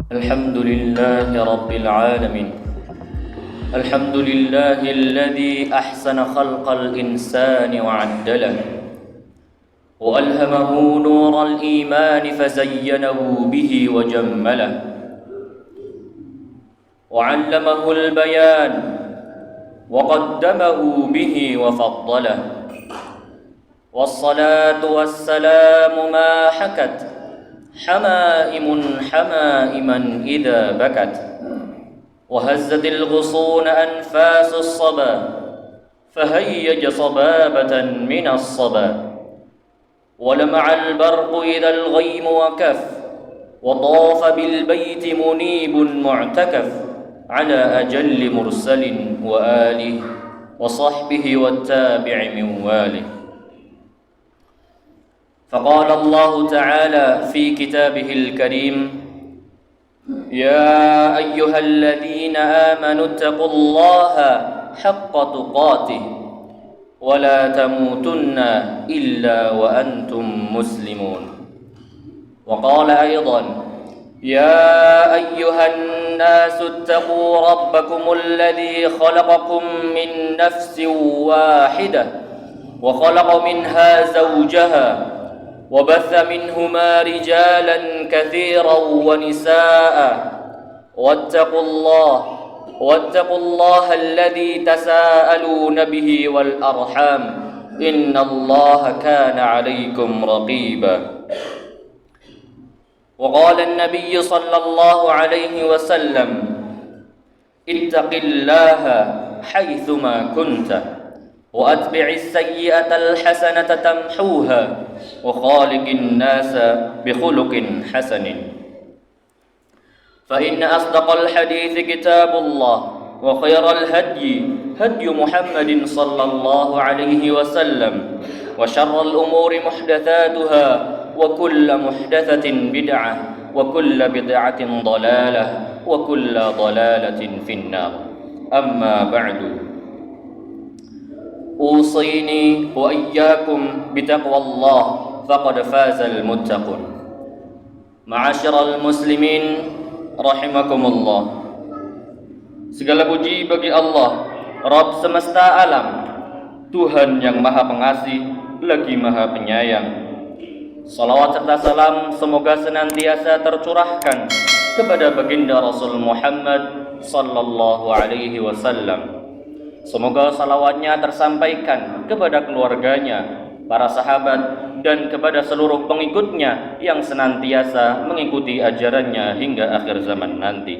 الحمد لله رب العالمين. الحمد لله الذي أحسن خلق الإنسان وعدله وألهمه نور الإيمان فزينه به وجمله وعلمه البيان وقدمه به وفضله. والصلاة والسلام ما حكت حمائم حمائما إذا بكت وهزت الغصون أنفاس الصبا فهيج صبابة من الصبا ولمع البرق إذا الغيم وكف وطاف بالبيت منيب معتكف على أجل مرسل وآله وصحبه والتابع من واله. فقال الله تعالى في كتابه الكريم: يا أيها الذين آمنوا اتقوا الله حق تقاته ولا تموتن إلا وأنتم مسلمون. وقال أيضا: يا أيها الناس اتقوا ربكم الذي خلقكم من نفس واحدة وخلق منها زوجها وبث منهما رجالا كثيرا ونساء واتقوا الله الذي تساءلون به والأرحام إن الله كان عليكم رقيبا. وقال النبي صلى الله عليه وسلم: اتق الله حيثما كنت وأتبع السيئة الحسنة تمحوها وخالق الناس بخلق حسن. فإن أصدق الحديث كتاب الله وخير الهدي هدي محمد صلى الله عليه وسلم وشر الأمور محدثاتها وكل محدثة بدعة وكل بدعة ضلالة وكل ضلالة في النار. أما بعد، أوصيني وإياكم بتقوى الله فقد فاز المتقون. معاشر المسlimin rahimakumullah. Segala puji bagi Allah, Rabb semesta alam, Tuhan yang maha pengasih lagi maha penyayang. Salawat serta salam semoga senantiasa tercurahkan kepada baginda Rasul Muhammad sallallahu alaihi wasallam. Semoga salawatnya tersampaikan kepada keluarganya, para sahabat, dan kepada seluruh pengikutnya yang senantiasa mengikuti ajarannya hingga akhir zaman nanti.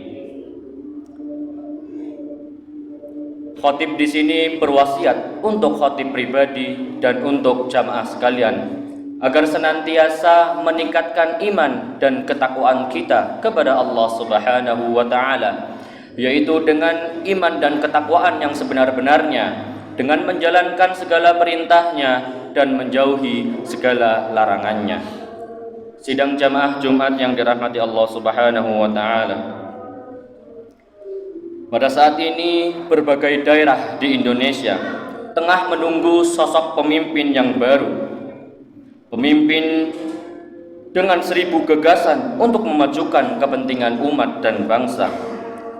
Khatib di sini berwasiat untuk khatib pribadi dan untuk jamaah sekalian agar senantiasa meningkatkan iman dan ketakwaan kita kepada Allah Subhanahu wa taala, yaitu dengan iman dan ketakwaan yang sebenar-benarnya, dengan menjalankan segala perintahnya dan menjauhi segala larangannya. Sidang jamaah Jumat yang dirahmati Allah Subhanahu wa taala. Pada saat ini berbagai daerah di Indonesia tengah menunggu sosok pemimpin yang baru. Pemimpin dengan 1000 gagasan untuk memajukan kepentingan umat dan bangsa.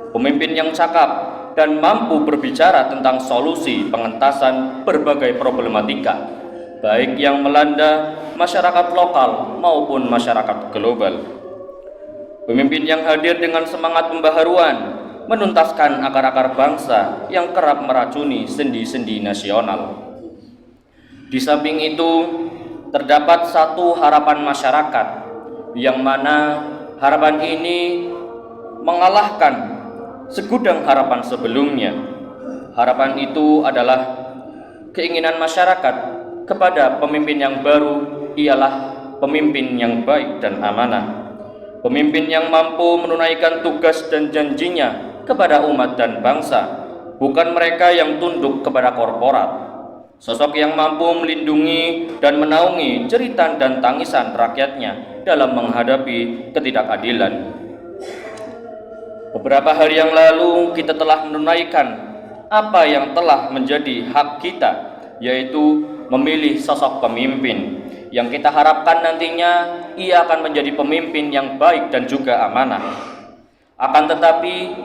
Pemimpin yang cakap dan mampu berbicara tentang solusi pengentasan berbagai problematika, baik yang melanda masyarakat lokal maupun masyarakat global. Pemimpin yang hadir dengan semangat pembaharuan, menuntaskan akar-akar bangsa yang kerap meracuni sendi-sendi nasional. Di samping itu, terdapat satu harapan masyarakat, yang mana harapan ini mengalahkan segudang harapan sebelumnya. Harapan itu adalah keinginan masyarakat kepada pemimpin yang baru ialah pemimpin yang baik dan amanah, pemimpin yang mampu menunaikan tugas dan janjinya kepada umat dan bangsa, bukan mereka yang tunduk kepada korporat. Sosok yang mampu melindungi dan menaungi jeritan dan tangisan rakyatnya dalam menghadapi ketidakadilan. Beberapa hari yang lalu kita telah menunaikan apa yang telah menjadi hak kita, yaitu memilih sosok pemimpin yang kita harapkan nantinya ia akan menjadi pemimpin yang baik dan juga amanah. Akan tetapi,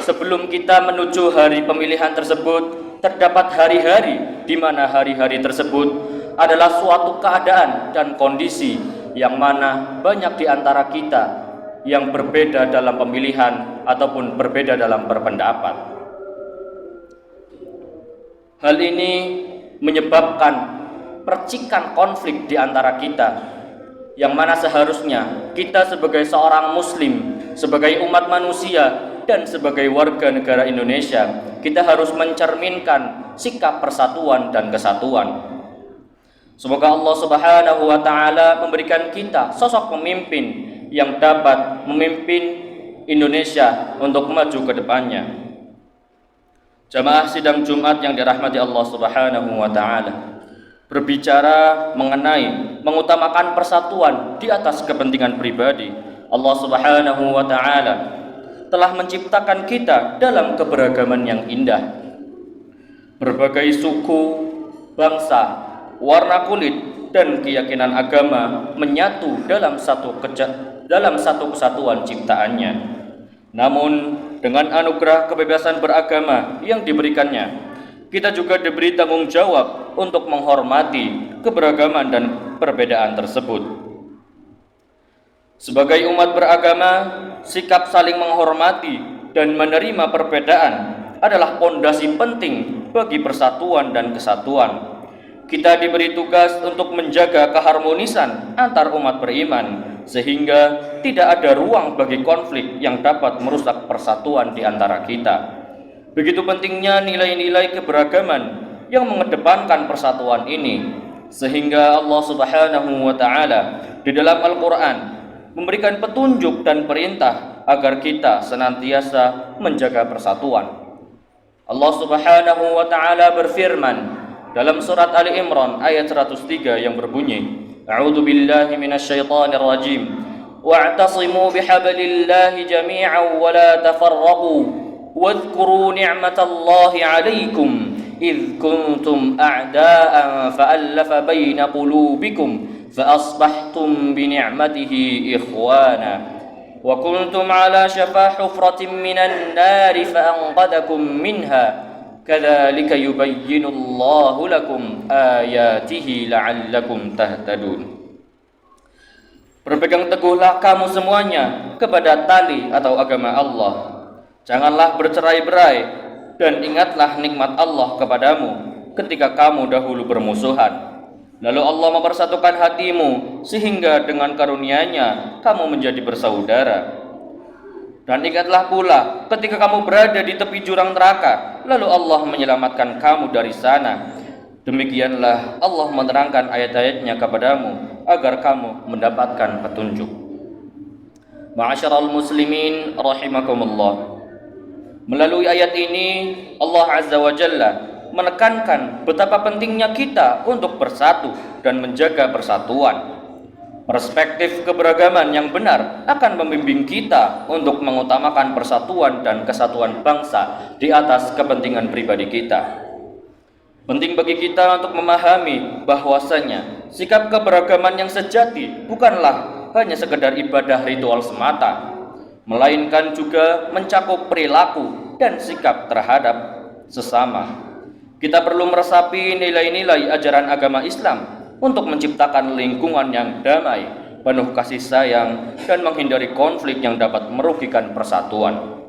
sebelum kita menuju hari pemilihan tersebut, terdapat hari-hari di mana hari-hari tersebut adalah suatu keadaan dan kondisi yang mana banyak di antara kita yang berbeda dalam pemilihan ataupun berbeda dalam berpendapat. Hal ini menyebabkan percikan konflik di antara kita, yang mana seharusnya kita sebagai seorang muslim, sebagai umat manusia, dan sebagai warga negara Indonesia, kita harus mencerminkan sikap persatuan dan kesatuan. Semoga Allah Subhanahu wa Ta'ala memberikan kita sosok pemimpin yang dapat memimpin Indonesia untuk maju ke depannya. Jamaah sidang Jumat yang dirahmati Allah Subhanahu wa Ta'ala, berbicara mengenai mengutamakan persatuan di atas kepentingan pribadi, Allah Subhanahu wa Ta'ala telah menciptakan kita dalam keberagaman yang indah. Berbagai suku, bangsa, warna kulit, dan keyakinan agama menyatu dalam satu kesatuan ciptaannya. Namun dengan anugerah kebebasan beragama yang diberikannya, kita juga diberi tanggung jawab untuk menghormati keberagaman dan perbedaan tersebut. Sebagai umat beragama, sikap saling menghormati dan menerima perbedaan adalah pondasi penting bagi persatuan dan kesatuan. Kita diberi tugas untuk menjaga keharmonisan antar umat beriman, sehingga tidak ada ruang bagi konflik yang dapat merusak persatuan di antara kita. Begitu pentingnya nilai-nilai keberagaman yang mengedepankan persatuan ini, sehingga Allah Subhanahu wa Ta'ala di dalam Al-Quran memberikan petunjuk dan perintah agar kita senantiasa menjaga persatuan. Allah Subhanahu wa Ta'ala berfirman dalam surat Ali Imran ayat 103 yang berbunyi, A'udzu billahi minasyaitonir rajim. Wa'tasimu bihablillahi jami'an wa la tafarraqu wadhkuru ni'matallahi 'alaikum idh kuntum a'da'an fa'alafa baina qulubikum fa'asbahtum bi ni'matihi ikhwana wa kuntum 'ala shafa hufratin minan nari fa'anqadhakum minha kadzalika yubayyinullahu lakum ayatihi la'allakum tahtadun. Berpegang teguhlah kamu semuanya kepada tali atau agama Allah. Janganlah bercerai-berai dan ingatlah nikmat Allah kepadamu ketika kamu dahulu bermusuhan. Lalu Allah mempersatukan hatimu sehingga dengan karunia-Nya kamu menjadi bersaudara. Dan ingatlah pula ketika kamu berada di tepi jurang neraka, lalu Allah menyelamatkan kamu dari sana. Demikianlah Allah menerangkan ayat-ayat-Nya kepadamu agar kamu mendapatkan petunjuk. Ma'asyiral muslimin rahimakumullah. Melalui ayat ini Allah Azza wa Jalla menekankan betapa pentingnya kita untuk bersatu dan menjaga persatuan. Perspektif keberagaman yang benar akan membimbing kita untuk mengutamakan persatuan dan kesatuan bangsa di atas kepentingan pribadi kita. Penting bagi kita untuk memahami bahwasanya sikap keberagaman yang sejati bukanlah hanya sekedar ibadah ritual semata, melainkan juga mencakup perilaku dan sikap terhadap sesama. Kita perlu meresapi nilai-nilai ajaran agama Islam untuk menciptakan lingkungan yang damai, penuh kasih sayang, dan menghindari konflik yang dapat merugikan persatuan.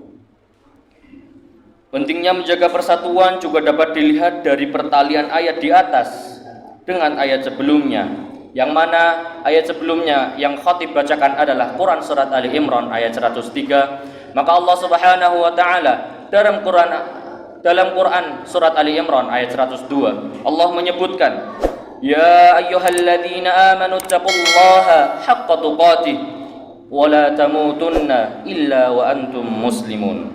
Pentingnya menjaga persatuan juga dapat dilihat dari pertalian ayat di atas dengan ayat sebelumnya, yang mana ayat sebelumnya yang khatib bacakan adalah Quran Surat Ali Imran ayat 103. Maka Allah Subhanahu wa Ta'ala dalam Quran Surat Ali Imran ayat 102 Allah menyebutkan, Ya ayyuhalladzina amanu taqullaha haqqa tuqatih wa la tamutunna illa wa antum muslimun.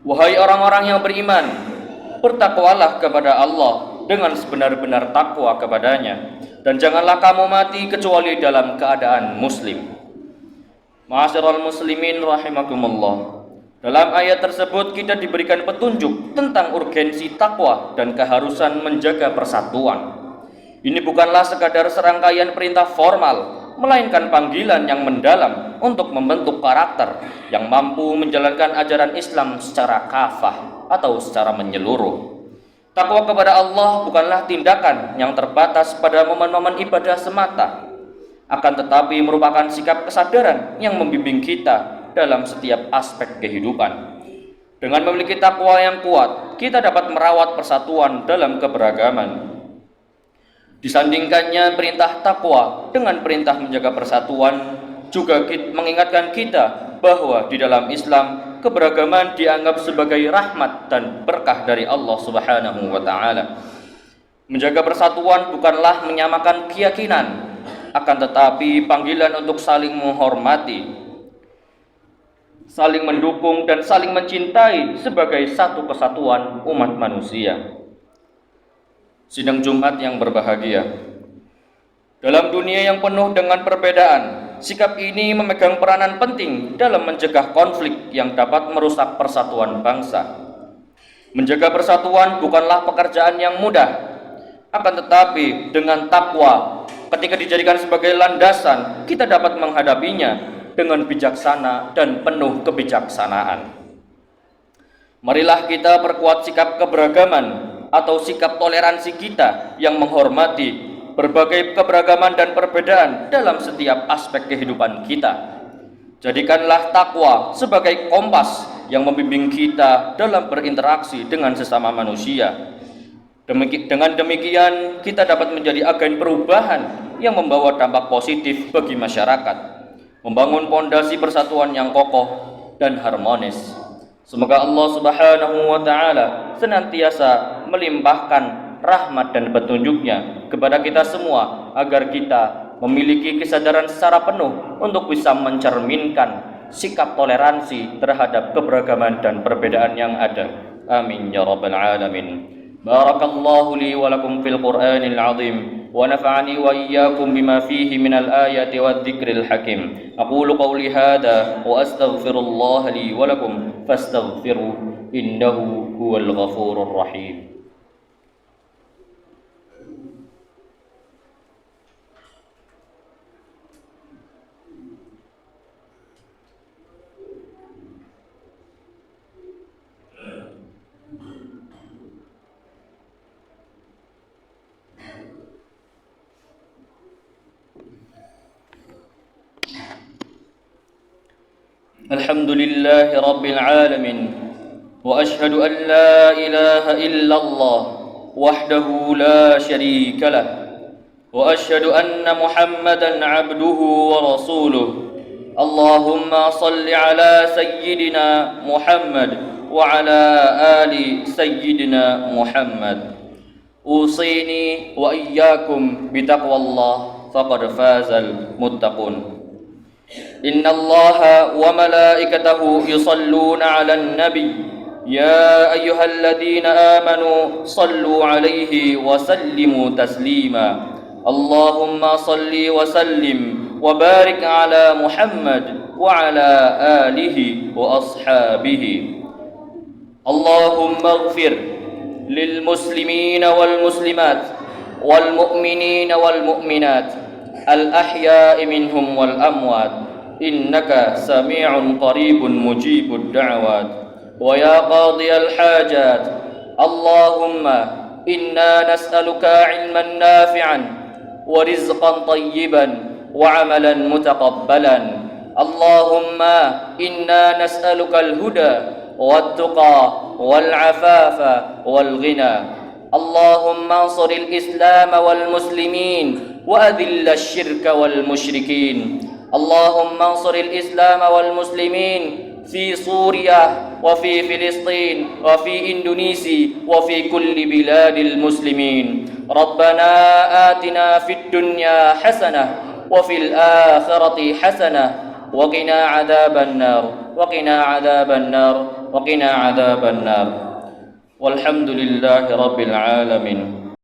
Wahai orang-orang yang beriman, bertakwalah kepada Allah dengan sebenar-benar takwa kepadanya, dan janganlah kamu mati kecuali dalam keadaan muslim. Ma'asyiral muslimin rahimakumullah. Dalam ayat tersebut kita diberikan petunjuk tentang urgensi takwa dan keharusan menjaga persatuan. Ini bukanlah sekadar serangkaian perintah formal, melainkan panggilan yang mendalam untuk membentuk karakter yang mampu menjalankan ajaran Islam secara kafah atau secara menyeluruh. Takwa kepada Allah bukanlah tindakan yang terbatas pada momen-momen ibadah semata, akan tetapi merupakan sikap kesadaran yang membimbing kita dalam setiap aspek kehidupan. Dengan memiliki takwa yang kuat, kita dapat merawat persatuan dalam keberagaman. Disandingkannya perintah takwa dengan perintah menjaga persatuan juga mengingatkan kita bahwa di dalam Islam keberagaman dianggap sebagai rahmat dan berkah dari Allah Subhanahu wa taala. Menjaga persatuan bukanlah menyamakan keyakinan, akan tetapi panggilan untuk saling menghormati, saling mendukung dan saling mencintai sebagai satu kesatuan umat manusia. Sidang Jumat yang berbahagia, dalam dunia yang penuh dengan perbedaan, sikap ini memegang peranan penting dalam mencegah konflik yang dapat merusak persatuan bangsa. Menjaga persatuan bukanlah pekerjaan yang mudah, akan tetapi dengan takwa, ketika dijadikan sebagai landasan, kita dapat menghadapinya dengan bijaksana dan penuh kebijaksanaan. Marilah kita perkuat sikap keberagaman atau sikap toleransi kita yang menghormati berbagai keberagaman dan perbedaan dalam setiap aspek kehidupan kita. Jadikanlah takwa sebagai kompas yang membimbing kita dalam berinteraksi dengan sesama manusia. Dengan demikian, kita dapat menjadi agen perubahan yang membawa dampak positif bagi masyarakat, membangun pondasi persatuan yang kokoh dan harmonis. Semoga Allah Subhanahu wa taala senantiasa melimpahkan rahmat dan petunjuknya kepada kita semua agar kita memiliki kesadaran secara penuh untuk bisa mencerminkan sikap toleransi terhadap keberagaman dan perbedaan yang ada. Amin ya rabbal alamin. Barakallahu li wa lakum fil Qur'anil azim wa nafa'ani wa iyyakum bima fihi minal ayati wadh-dhikril hakim. Aqulu qawli hadha wa astaghfirullah li wa lakum fastaghfiruhu innahu huwal ghafurur rahim. الحمد لله رب العالمين وأشهد أن لا إله إلا الله وحده لا شريك له وأشهد أن محمدا عبده ورسوله اللهم صل على سيدنا محمد وعلى آل سيدنا محمد أوصيني وإياكم بتقوى الله فقد فاز المتقون إن الله وملائكته يصلون على النبي يا أيها الذين آمنوا صلوا عليه وسلموا تسليما اللهم صل وسلم وبارك على محمد وعلى آله وأصحابه اللهم اغفر للمسلمين والمسلمات والمؤمنين والمؤمنات الأحياء منهم والأموات إنك سميع قريب مجيب الدعوات ويا قاضي الحاجات اللهم إنا نسألك علما نافعا ورزقا طيبا وعملا متقبلا اللهم إنا نسألك الهدى والتقى والعفاف والغنى اللهم انصر الإسلام والمسلمين وأذل الشرك والمشركين اللهم انصر الإسلام والمسلمين في سوريا وفي فلسطين وفي إندونيسيا وفي كل بلاد المسلمين ربنا آتنا في الدنيا حسنة وفي الآخرة حسنة وقنا عذاب النار وقنا عذاب النار وقنا عذاب النار والحمد لله رب العالمين